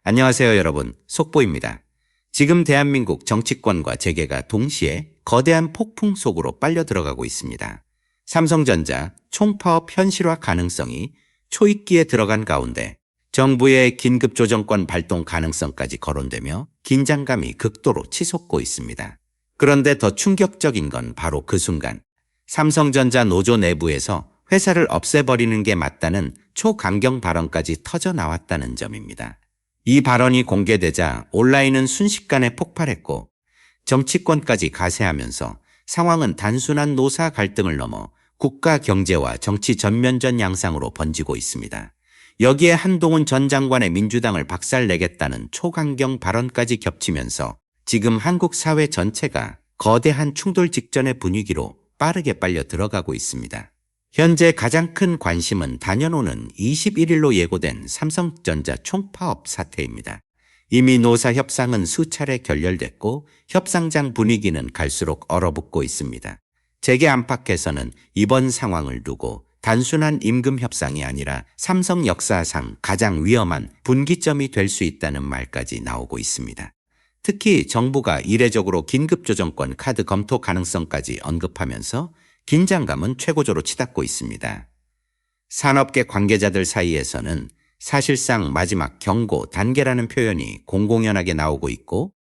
안녕하세요, 여러분. 속보입니다. 지금 대한민국 정치권과 재계가 동시에 거대한 폭풍 속으로 빨려 들어가고 있습니다. 삼성전자 총파업 현실화 가능성이 초입기에 들어간 가운데 정부의 긴급조정권 발동 가능성까지 거론되며 긴장감이 극도로 치솟고 있습니다. 그런데 더 충격적인 건 바로 그 순간 삼성전자 노조 내부에서 회사를 없애버리는 게 맞다는 초강경 발언까지 터져 나왔다는 점입니다. 이 발언이 공개되자 온라인은 순식간에 폭발했고 정치권까지 가세하면서 상황은 단순한 노사 갈등을 넘어 국가 경제와 정치 전면전 양상으로 번지고 있습니다. 여기에 한동훈 전 장관의 민주당을 박살내겠다는 초강경 발언까지 겹치면서 지금 한국 사회 전체가 거대한 충돌 직전의 분위기로 빠르게 빨려 들어가고 있습니다. 현재 가장 큰 관심은 단연 오는 21일로 예고된 삼성전자 총파업 사태입니다. 이미 노사 협상은 수차례 결렬됐고 협상장 분위기는 갈수록 얼어붙고 있습니다. 재계 안팎에서는 이번 상황을 두고 단순한 임금 협상이 아니라 삼성 역사상 가장 위험한 분기점이 될 수 있다는 말까지 나오고 있습니다. 특히 정부가 이례적으로 긴급조정권 카드 검토 가능성까지 언급하면서 긴장감은 최고조로 치닫고 있습니다. 산업계 관계자들 사이에서는 사실상 마지막 경고 단계라는 표현이 공공연하게 나오고 있고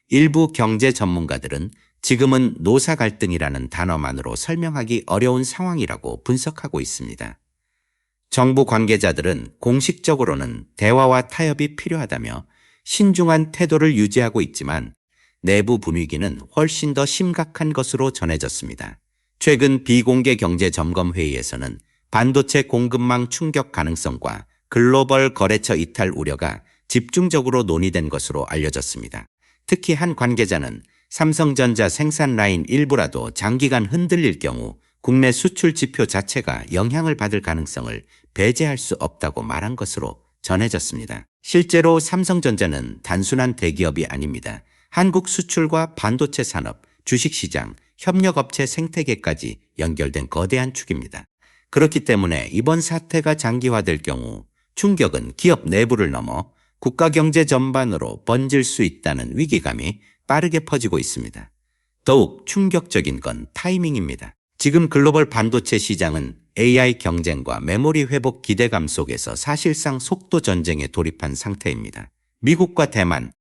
일부 경제 전문가들은 지금은 노사 갈등이라는 단어만으로 설명하기 어려운 상황이라고 분석하고 있습니다. 정부 관계자들은 공식적으로는 대화와 타협이 필요하다며 신중한 태도를 유지하고 있지만 내부 분위기는 훨씬 더 심각한 것으로 전해졌습니다. 최근 비공개 경제점검회의에서는 반도체 공급망 충격 가능성과 글로벌 거래처 이탈 우려가 집중적으로 논의된 것으로 알려졌습니다. 특히 한 관계자는 삼성전자 생산 라인 일부라도 장기간 흔들릴 경우 국내 수출 지표 자체가 영향을 받을 가능성을 배제할 수 없다고 말한 것으로 전해졌습니다. 실제로 삼성전자는 단순한 대기업이 아닙니다. 한국 수출과 반도체 산업, 주식시장, 협력업체 생태계까지 연결된 거대한 축입니다. 그렇기 때문에 이번 사태가 장기화될 경우 충격은 기업 내부를 넘어 국가 경제 전반으로 번질 수 있다는 위기감이 빠르게 퍼지고 있습니다. 더욱 충격적인 건 타이밍입니다. 지금 글로벌 반도체 시장은 AI 경쟁과 메모리 회복 기대감 속에서 사실상 속도 전쟁에 돌입한 상태입니다. 미국과 대만,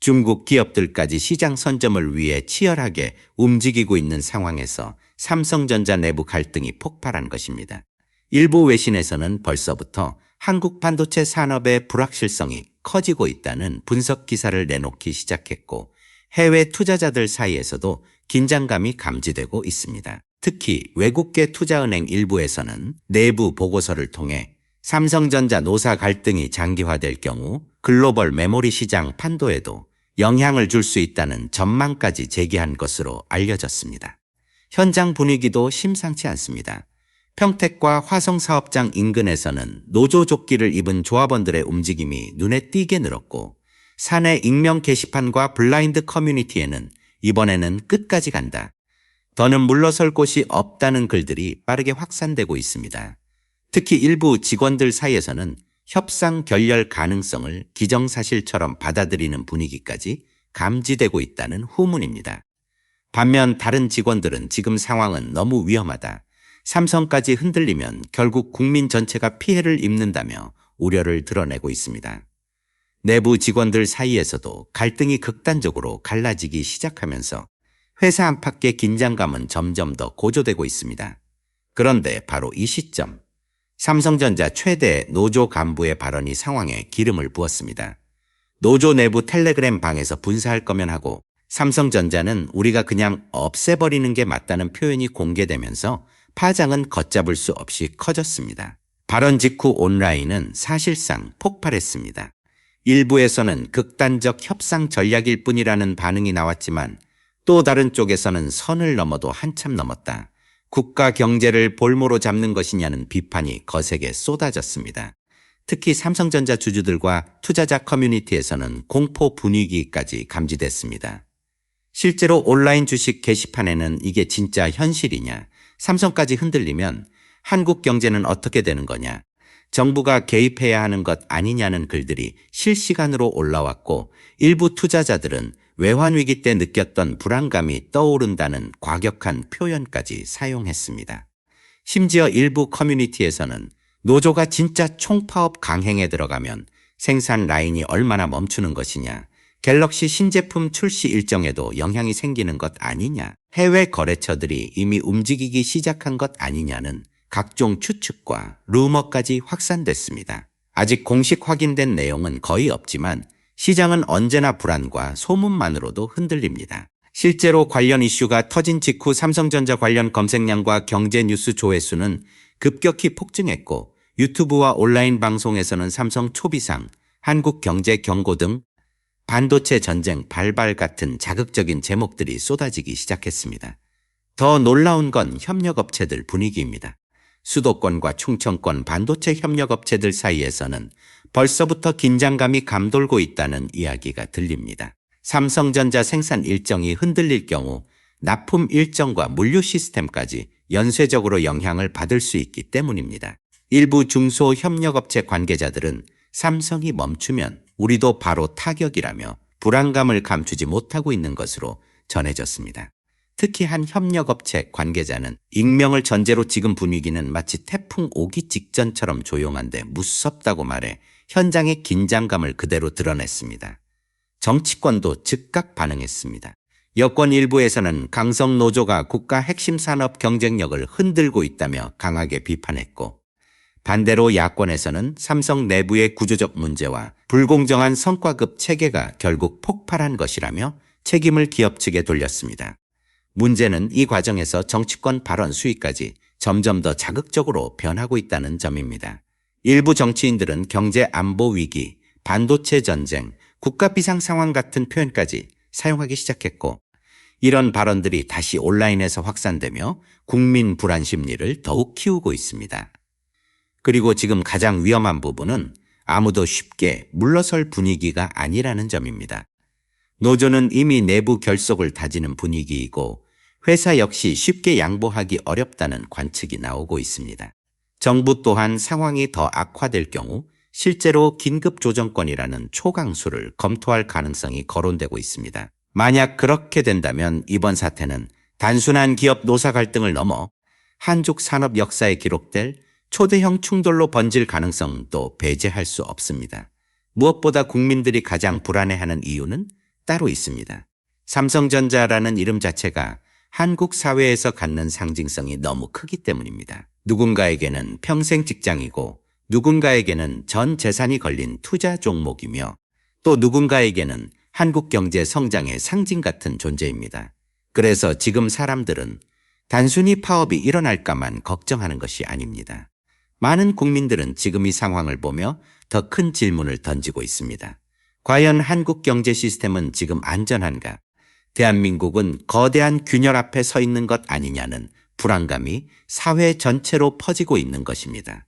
중국 기업들까지 시장 선점을 위해 치열하게 움직이고 있는 상황에서 삼성전자 내부 갈등이 폭발한 것입니다. 일부 외신에서는 벌써부터 한국 반도체 산업의 불확실성이 커지고 있다는 분석 기사를 내놓기 시작했고 해외 투자자들 사이에서도 긴장감이 감지되고 있습니다. 특히 외국계 투자은행 일부에서는 내부 보고서를 통해 삼성전자 노사 갈등이 장기화될 경우 글로벌 메모리 시장 판도에도 영향을 줄 수 있다는 전망까지 제기한 것으로 알려졌습니다. 현장 분위기도 심상치 않습니다. 평택과 화성사업장 인근에서는 노조 조끼를 입은 조합원들의 움직임이 눈에 띄게 늘었고 사내 익명 게시판과 블라인드 커뮤니티에는 이번에는 끝까지 간다, 더는 물러설 곳이 없다는 글들이 빠르게 확산되고 있습니다. 특히 일부 직원들 사이에서는 협상 결렬 가능성을 기정사실처럼 받아들이는 분위기까지 감지되고 있다는 후문입니다. 반면 다른 직원들은 지금 상황은 너무 위험하다, 삼성까지 흔들리면 결국 국민 전체가 피해를 입는다며 우려를 드러내고 있습니다. 내부 직원들 사이에서도 갈등이 극단적으로 갈라지기 시작하면서 회사 안팎의 긴장감은 점점 더 고조되고 있습니다. 그런데 바로 이 시점, 삼성전자 최대 노조 간부의 발언이 상황에 기름을 부었습니다. 노조 내부 텔레그램 방에서 분사할 거면 하고 삼성전자는 우리가 그냥 없애버리는 게 맞다는 표현이 공개되면서 파장은 걷잡을 수 없이 커졌습니다. 발언 직후 온라인은 사실상 폭발했습니다. 일부에서는 극단적 협상 전략일 뿐이라는 반응이 나왔지만 또 다른 쪽에서는 선을 넘어도 한참 넘었다, 국가 경제를 볼모로 잡는 것이냐는 비판이 거세게 쏟아졌습니다. 특히 삼성전자 주주들과 투자자 커뮤니티에서는 공포 분위기까지 감지됐습니다. 실제로 온라인 주식 게시판에는 이게 진짜 현실이냐, 삼성까지 흔들리면 한국 경제는 어떻게 되는 거냐, 정부가 개입해야 하는 것 아니냐는 글들이 실시간으로 올라왔고 일부 투자자들은 외환위기 때 느꼈던 불안감이 떠오른다는 과격한 표현까지 사용했습니다. 심지어 일부 커뮤니티에서는 노조가 진짜 총파업 강행에 들어가면 생산 라인이 얼마나 멈추는 것이냐, 갤럭시 신제품 출시 일정에도 영향이 생기는 것 아니냐, 해외 거래처들이 이미 움직이기 시작한 것 아니냐는 각종 추측과 루머까지 확산됐습니다. 아직 공식 확인된 내용은 거의 없지만 시장은 언제나 불안과 소문만으로도 흔들립니다. 실제로 관련 이슈가 터진 직후 삼성전자 관련 검색량과 경제 뉴스 조회수는 급격히 폭증했고 유튜브와 온라인 방송에서는 삼성 초비상, 한국경제경고 등 반도체 전쟁 발발 같은 자극적인 제목들이 쏟아지기 시작했습니다. 더 놀라운 건 협력업체들 분위기입니다. 수도권과 충청권 반도체 협력업체들 사이에서는 벌써부터 긴장감이 감돌고 있다는 이야기가 들립니다. 삼성전자 생산 일정이 흔들릴 경우 납품 일정과 물류 시스템까지 연쇄적으로 영향을 받을 수 있기 때문입니다. 일부 중소협력업체 관계자들은 삼성이 멈추면 우리도 바로 타격이라며 불안감을 감추지 못하고 있는 것으로 전해졌습니다. 특히 한 협력업체 관계자는 익명을 전제로 지금 분위기는 마치 태풍 오기 직전처럼 조용한데 무섭다고 말해 현장의 긴장감을 그대로 드러냈습니다. 정치권도 즉각 반응했습니다. 여권 일부에서는 강성 노조가 국가 핵심 산업 경쟁력을 흔들고 있다며 강하게 비판했고 반대로 야권에서는 삼성 내부의 구조적 문제와 불공정한 성과급 체계가 결국 폭발한 것이라며 책임을 기업 측에 돌렸습니다. 문제는 이 과정에서 정치권 발언 수위까지 점점 더 자극적으로 변하고 있다는 점입니다. 일부 정치인들은 경제 안보 위기, 반도체 전쟁, 국가 비상 상황 같은 표현까지 사용하기 시작했고 이런 발언들이 다시 온라인에서 확산되며 국민 불안 심리를 더욱 키우고 있습니다. 그리고 지금 가장 위험한 부분은 아무도 쉽게 물러설 분위기가 아니라는 점입니다. 노조는 이미 내부 결속을 다지는 분위기이고 회사 역시 쉽게 양보하기 어렵다는 관측이 나오고 있습니다. 정부 또한 상황이 더 악화될 경우 실제로 긴급 조정권이라는 초강수를 검토할 가능성이 거론되고 있습니다. 만약 그렇게 된다면 이번 사태는 단순한 기업 노사 갈등을 넘어 한국 산업 역사에 기록될 초대형 충돌로 번질 가능성도 배제할 수 없습니다. 무엇보다 국민들이 가장 불안해하는 이유는 따로 있습니다. 삼성전자라는 이름 자체가 한국 사회에서 갖는 상징성이 너무 크기 때문입니다. 누군가에게는 평생 직장이고 누군가에게는 전 재산이 걸린 투자 종목이며 또 누군가에게는 한국 경제 성장의 상징 같은 존재입니다. 그래서 지금 사람들은 단순히 파업이 일어날까만 걱정하는 것이 아닙니다. 많은 국민들은 지금 이 상황을 보며 더 큰 질문을 던지고 있습니다. 과연 한국 경제 시스템은 지금 안전한가? 대한민국은 거대한 균열 앞에 서 있는 것 아니냐는 불안감이 사회 전체로 퍼지고 있는 것입니다.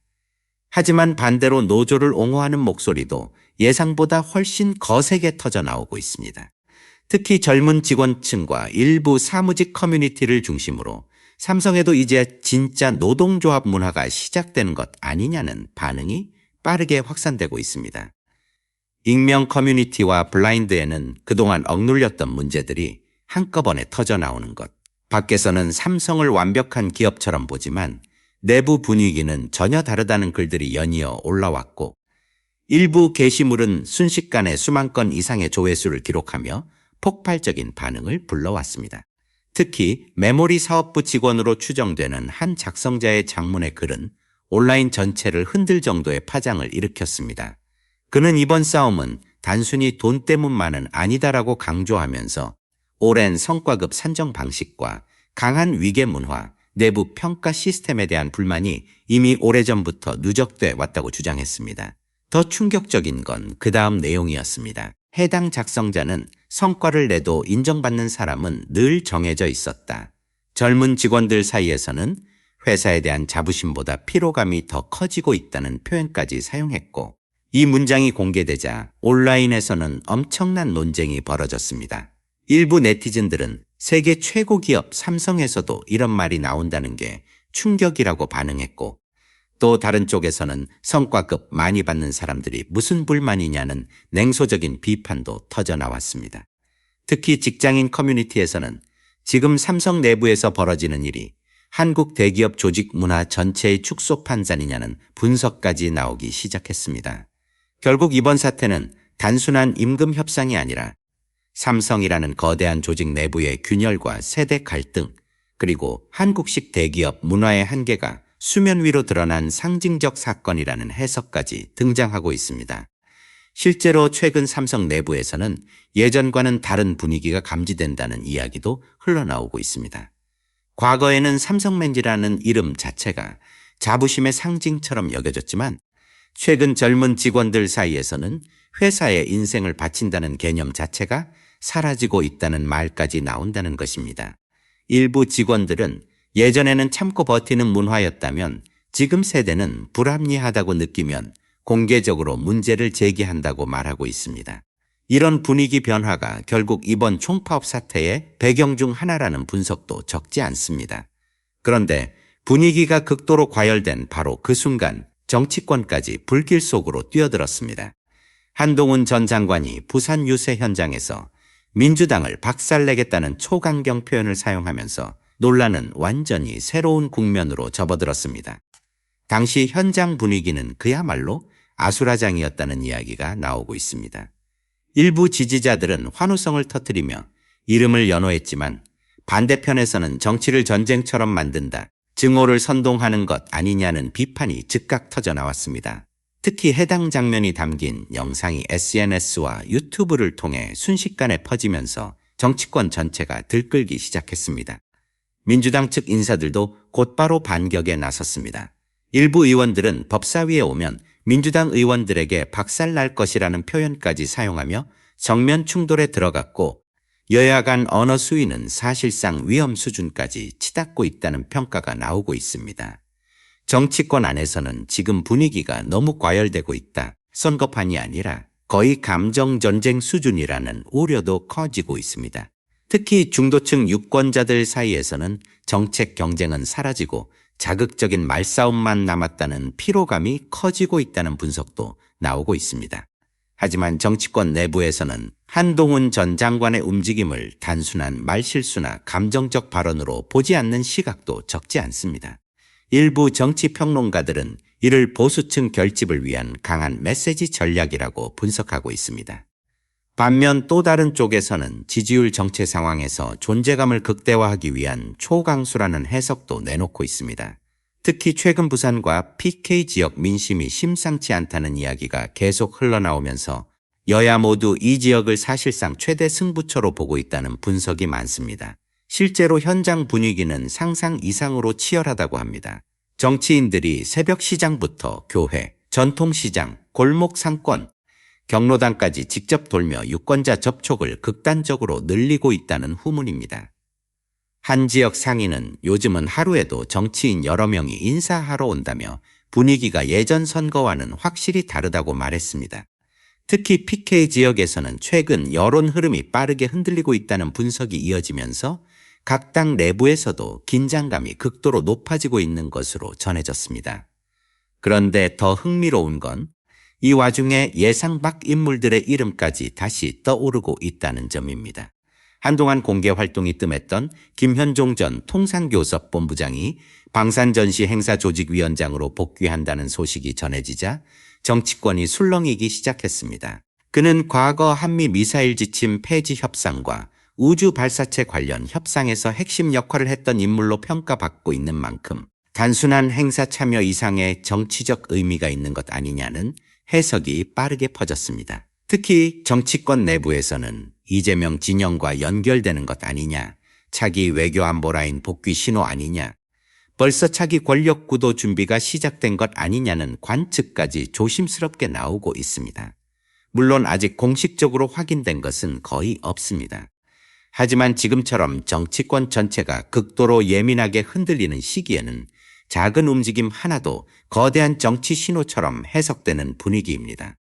하지만 반대로 노조를 옹호하는 목소리도 예상보다 훨씬 거세게 터져 나오고 있습니다. 특히 젊은 직원층과 일부 사무직 커뮤니티를 중심으로 삼성에도 이제 진짜 노동조합 문화가 시작되는 것 아니냐는 반응이 빠르게 확산되고 있습니다. 익명 커뮤니티와 블라인드에는 그동안 억눌렸던 문제들이 한꺼번에 터져 나오는 것. 밖에서는 삼성을 완벽한 기업처럼 보지만 내부 분위기는 전혀 다르다는 글들이 연이어 올라왔고 일부 게시물은 순식간에 수만 건 이상의 조회수를 기록하며 폭발적인 반응을 불러왔습니다. 특히 메모리 사업부 직원으로 추정되는 한 작성자의 장문의 글은 온라인 전체를 흔들 정도의 파장을 일으켰습니다. 그는 이번 싸움은 단순히 돈 때문만은 아니다라고 강조하면서 오랜 성과급 산정 방식과 강한 위계 문화, 내부 평가 시스템에 대한 불만이 이미 오래전부터 누적돼 왔다고 주장했습니다. 더 충격적인 건 그 다음 내용이었습니다. 해당 작성자는 성과를 내도 인정받는 사람은 늘 정해져 있었다. 젊은 직원들 사이에서는 회사에 대한 자부심보다 피로감이 더 커지고 있다는 표현까지 사용했고 이 문장이 공개되자 온라인에서는 엄청난 논쟁이 벌어졌습니다. 일부 네티즌들은 세계 최고 기업 삼성에서도 이런 말이 나온다는 게 충격이라고 반응했고 또 다른 쪽에서는 성과급 많이 받는 사람들이 무슨 불만이냐는 냉소적인 비판도 터져 나왔습니다. 특히 직장인 커뮤니티에서는 지금 삼성 내부에서 벌어지는 일이 한국 대기업 조직 문화 전체의 축소 판단이냐는 분석까지 나오기 시작했습니다. 결국 이번 사태는 단순한 임금 협상이 아니라 삼성이라는 거대한 조직 내부의 균열과 세대 갈등, 그리고 한국식 대기업 문화의 한계가 수면 위로 드러난 상징적 사건이라는 해석까지 등장하고 있습니다. 실제로 최근 삼성 내부에서는 예전과는 다른 분위기가 감지된다는 이야기도 흘러나오고 있습니다. 과거에는 삼성맨지라는 이름 자체가 자부심의 상징처럼 여겨졌지만 최근 젊은 직원들 사이에서는 회사에 인생을 바친다는 개념 자체가 사라지고 있다는 말까지 나온다는 것입니다. 일부 직원들은 예전에는 참고 버티는 문화였다면 지금 세대는 불합리하다고 느끼면 공개적으로 문제를 제기한다고 말하고 있습니다. 이런 분위기 변화가 결국 이번 총파업 사태의 배경 중 하나라는 분석도 적지 않습니다. 그런데 분위기가 극도로 과열된 바로 그 순간 정치권까지 불길 속으로 뛰어들었습니다. 한동훈 전 장관이 부산 유세 현장에서 민주당을 박살내겠다는 초강경 표현을 사용하면서 논란은 완전히 새로운 국면으로 접어들었습니다. 당시 현장 분위기는 그야말로 아수라장이었다는 이야기가 나오고 있습니다. 일부 지지자들은 환호성을 터뜨리며 이름을 연호했지만 반대편에서는 정치를 전쟁처럼 만든다, 증오를 선동하는 것 아니냐는 비판이 즉각 터져 나왔습니다. 특히 해당 장면이 담긴 영상이 SNS와 유튜브를 통해 순식간에 퍼지면서 정치권 전체가 들끓기 시작했습니다. 민주당 측 인사들도 곧바로 반격에 나섰습니다. 일부 의원들은 법사위에 오면 민주당 의원들에게 박살날 것이라는 표현까지 사용하며 정면 충돌에 들어갔고 여야 간 언어 수위는 사실상 위험 수준까지 치닫고 있다는 평가가 나오고 있습니다. 정치권 안에서는 지금 분위기가 너무 과열되고 있다. 선거판이 아니라 거의 감정 전쟁 수준이라는 우려도 커지고 있습니다. 특히 중도층 유권자들 사이에서는 정책 경쟁은 사라지고 자극적인 말싸움만 남았다는 피로감이 커지고 있다는 분석도 나오고 있습니다. 하지만 정치권 내부에서는 한동훈 전 장관의 움직임을 단순한 말실수나 감정적 발언으로 보지 않는 시각도 적지 않습니다. 일부 정치평론가들은 이를 보수층 결집을 위한 강한 메시지 전략이라고 분석하고 있습니다. 반면 또 다른 쪽에서는 지지율 정체 상황에서 존재감을 극대화하기 위한 초강수라는 해석도 내놓고 있습니다. 특히 최근 부산과 PK 지역 민심이 심상치 않다는 이야기가 계속 흘러나오면서 여야 모두 이 지역을 사실상 최대 승부처로 보고 있다는 분석이 많습니다. 실제로 현장 분위기는 상상 이상으로 치열하다고 합니다. 정치인들이 새벽 시장부터 교회, 전통시장, 골목 상권, 경로당까지 직접 돌며 유권자 접촉을 극단적으로 늘리고 있다는 후문입니다. 한 지역 상인은 요즘은 하루에도 정치인 여러 명이 인사하러 온다며 분위기가 예전 선거와는 확실히 다르다고 말했습니다. 특히 PK 지역에서는 최근 여론 흐름이 빠르게 흔들리고 있다는 분석이 이어지면서 각 당 내부에서도 긴장감이 극도로 높아지고 있는 것으로 전해졌습니다. 그런데 더 흥미로운 건 이 와중에 예상 밖 인물들의 이름까지 다시 떠오르고 있다는 점입니다. 한동안 공개 활동이 뜸했던 김현종 전 통상교섭본부장이 방산전시 행사조직위원장으로 복귀한다는 소식이 전해지자 정치권이 술렁이기 시작했습니다. 그는 과거 한미 미사일 지침 폐지 협상과 우주 발사체 관련 협상에서 핵심 역할을 했던 인물로 평가받고 있는 만큼 단순한 행사 참여 이상의 정치적 의미가 있는 것 아니냐는 해석이 빠르게 퍼졌습니다. 특히 정치권 내부에서는 이재명 진영과 연결되는 것 아니냐, 차기 외교안보 라인 복귀 신호 아니냐, 벌써 차기 권력 구도 준비가 시작된 것 아니냐는 관측까지 조심스럽게 나오고 있습니다. 물론 아직 공식적으로 확인된 것은 거의 없습니다. 하지만 지금처럼 정치권 전체가 극도로 예민하게 흔들리는 시기에는 작은 움직임 하나도 거대한 정치 신호처럼 해석되는 분위기입니다.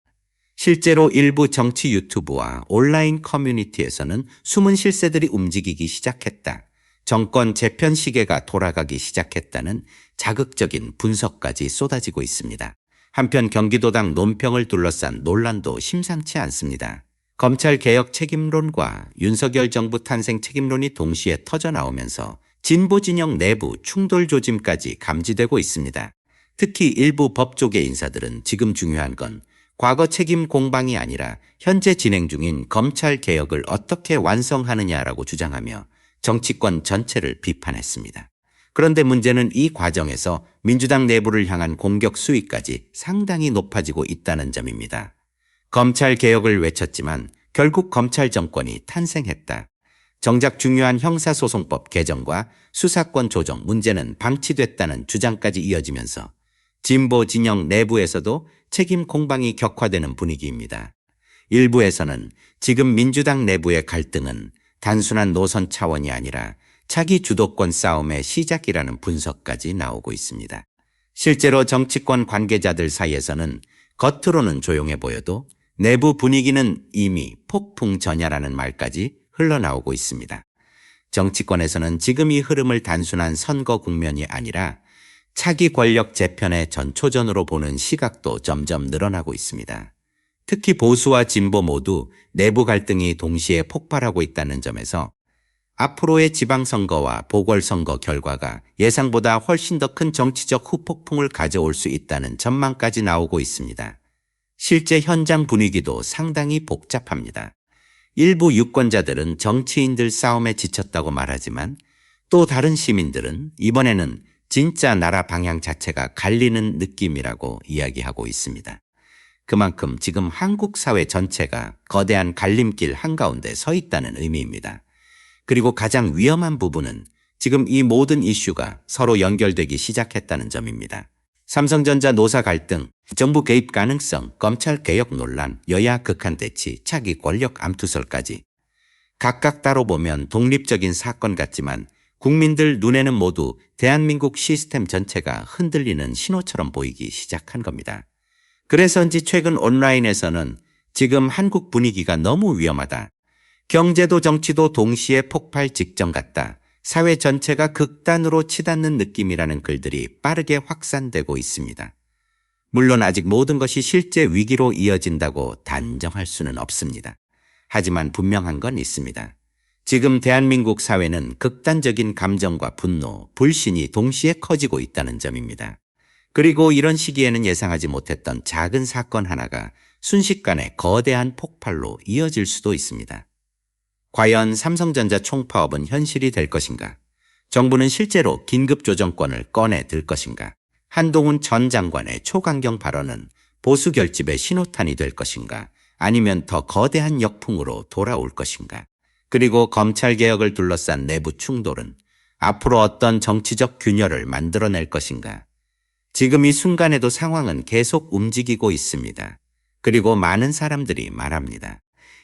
실제로 일부 정치 유튜브와 온라인 커뮤니티에서는 숨은 실세들이 움직이기 시작했다, 정권 재편 시계가 돌아가기 시작했다는 자극적인 분석까지 쏟아지고 있습니다. 한편 경기도당 논평을 둘러싼 논란도 심상치 않습니다. 검찰개혁 책임론과 윤석열 정부 탄생 책임론이 동시에 터져나오면서 진보 진영 내부 충돌 조짐까지 감지되고 있습니다. 특히 일부 법조계 인사들은 지금 중요한 건 과거 책임 공방이 아니라 현재 진행 중인 검찰 개혁을 어떻게 완성하느냐라고 주장하며 정치권 전체를 비판했습니다. 그런데 문제는 이 과정에서 민주당 내부를 향한 공격 수위까지 상당히 높아지고 있다는 점입니다. 검찰 개혁을 외쳤지만 결국 검찰 정권이 탄생했다. 정작 중요한 형사소송법 개정과 수사권 조정 문제는 방치됐다는 주장까지 이어지면서 진보 진영 내부에서도 책임 공방이 격화되는 분위기입니다. 일부에서는 지금 민주당 내부의 갈등은 단순한 노선 차원이 아니라 차기 주도권 싸움의 시작이라는 분석까지 나오고 있습니다. 실제로 정치권 관계자들 사이에서는 겉으로는 조용해 보여도 내부 분위기는 이미 폭풍 전야라는 말까지 흘러나오고 있습니다. 정치권에서는 지금 이 흐름을 단순한 선거 국면이 아니라 차기 권력 재편의 전초전으로 보는 시각도 점점 늘어나고 있습니다. 특히 보수와 진보 모두 내부 갈등이 동시에 폭발하고 있다는 점에서 앞으로의 지방선거와 보궐선거 결과가 예상보다 훨씬 더 큰 정치적 후폭풍을 가져올 수 있다는 전망까지 나오고 있습니다. 실제 현장 분위기도 상당히 복잡합니다. 일부 유권자들은 정치인들 싸움에 지쳤다고 말하지만 또 다른 시민들은 이번에는 진짜 나라 방향 자체가 갈리는 느낌이라고 이야기하고 있습니다. 그만큼 지금 한국 사회 전체가 거대한 갈림길 한가운데 서 있다는 의미입니다. 그리고 가장 위험한 부분은 지금 이 모든 이슈가 서로 연결되기 시작했다는 점입니다. 삼성전자 노사 갈등, 정부 개입 가능성, 검찰 개혁 논란, 여야 극한 대치, 차기 권력 암투설까지 각각 따로 보면 독립적인 사건 같지만 국민들 눈에는 모두 대한민국 시스템 전체가 흔들리는 신호처럼 보이기 시작한 겁니다. 그래서인지 최근 온라인에서는 지금 한국 분위기가 너무 위험하다. 경제도 정치도 동시에 폭발 직전 같다. 사회 전체가 극단으로 치닫는 느낌이라는 글들이 빠르게 확산되고 있습니다. 물론 아직 모든 것이 실제 위기로 이어진다고 단정할 수는 없습니다. 하지만 분명한 건 있습니다. 지금 대한민국 사회는 극단적인 감정과 분노, 불신이 동시에 커지고 있다는 점입니다. 그리고 이런 시기에는 예상하지 못했던 작은 사건 하나가 순식간에 거대한 폭발로 이어질 수도 있습니다. 과연 삼성전자 총파업은 현실이 될 것인가? 정부는 실제로 긴급조정권을 꺼내 들 것인가? 한동훈 전 장관의 초강경 발언은 보수 결집의 신호탄이 될 것인가? 아니면 더 거대한 역풍으로 돌아올 것인가? 그리고 검찰개혁을 둘러싼 내부 충돌은 앞으로 어떤 정치적 균열을 만들어낼 것인가? 지금 이 순간에도 상황은 계속 움직이고 있습니다. 그리고 많은 사람들이 말합니다.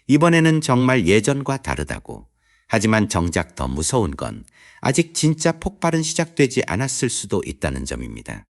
이번에는 정말 예전과 다르다고. 하지만 정작 더 무서운 건 아직 진짜 폭발은 시작되지 않았을 수도 있다는 점입니다.